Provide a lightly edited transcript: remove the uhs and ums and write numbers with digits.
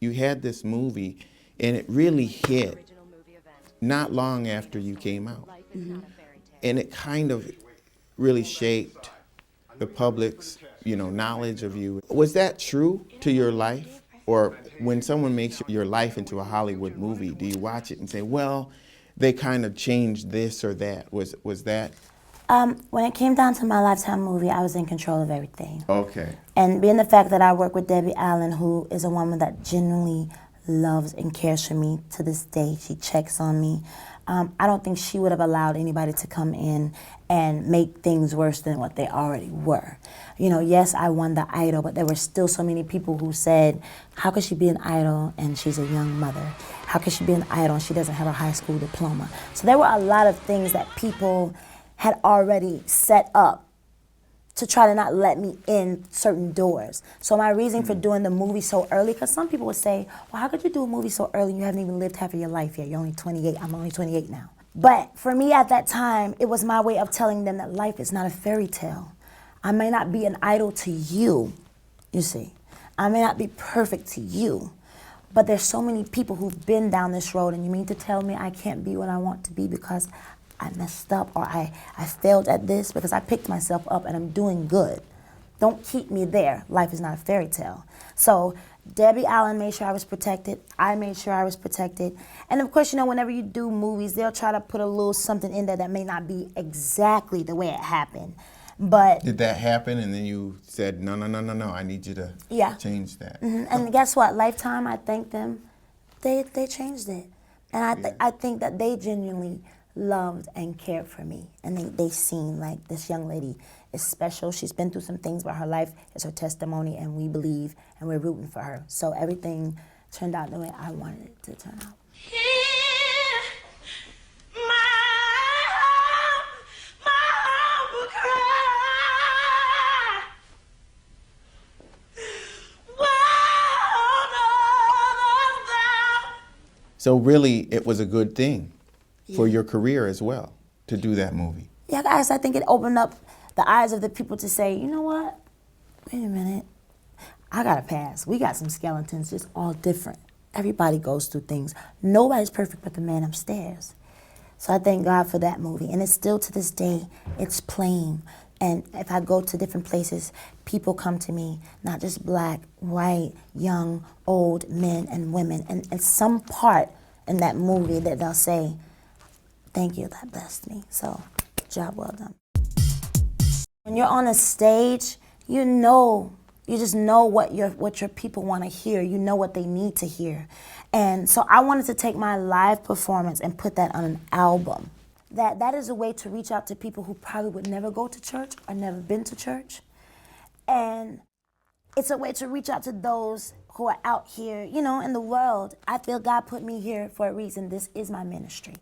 You had this movie, and it really hit not long after you came out. And it kind of really shaped the public's, knowledge of you. Was that true to your life? Or when someone makes your life into a Hollywood movie, do you watch it and say, well, they kind of changed this or that? Was that? When it came down to my Lifetime movie, I was in control of everything. Okay. And being the fact that I work with Debbie Allen, who is a woman that genuinely loves and cares for me to this day, she checks on me. I don't think she would have allowed anybody to come in and make things worse than what they already were. Yes, I won the Idol, but there were still so many people who said, how could she be an idol and she's a young mother? How could she be an idol and she doesn't have a high school diploma? So there were a lot of things that people had already set up to try to not let me in certain doors. So my reason for doing the movie so early, because some people would say, well, how could you do a movie so early? You haven't even lived half of your life yet. You're only 28. I'm only 28 now. But for me at that time, it was my way of telling them that life is not a fairy tale. I may not be an idol to you, you see. I may not be perfect to you. But there's so many people who've been down this road, and you mean to tell me I can't be what I want to be because I messed up or I failed at this, because I picked myself up and I'm doing good. Don't keep me there. Life is not a fairy tale. So Debbie Allen made sure I was protected. I made sure I was protected. And of course, whenever you do movies, they'll try to put a little something in there that may not be exactly the way it happened. But Did that happen and then you said, no, I need you to change that? And guess what? Lifetime, I thank them. They changed it. And I think that they genuinely loved and cared for me. And they seen like this young lady is special. She's been through some things, but her life is her testimony, and we believe and we're rooting for her. So everything turned out the way I wanted it to turn out. So really, it was a good thing for your career as well to do that movie. Yeah, guys, I think it opened up the eyes of the people to say, you know what? Wait a minute. I got a pass. We got some skeletons, just all different. Everybody goes through things. Nobody's perfect but the man upstairs. So I thank God for that movie. And it's still to this day, it's playing. And if I go to different places, people come to me, not just black, white, young, old, men and women. And some part in that movie that they'll say, thank you, that blessed me. So, job well done. When you're on a stage, you just know what your people want to hear. You know what they need to hear. And so I wanted to take my live performance and put that on an album. That is a way to reach out to people who probably would never go to church or never been to church. And it's a way to reach out to those who are out here, in the world. I feel God put me here for a reason. This is my ministry.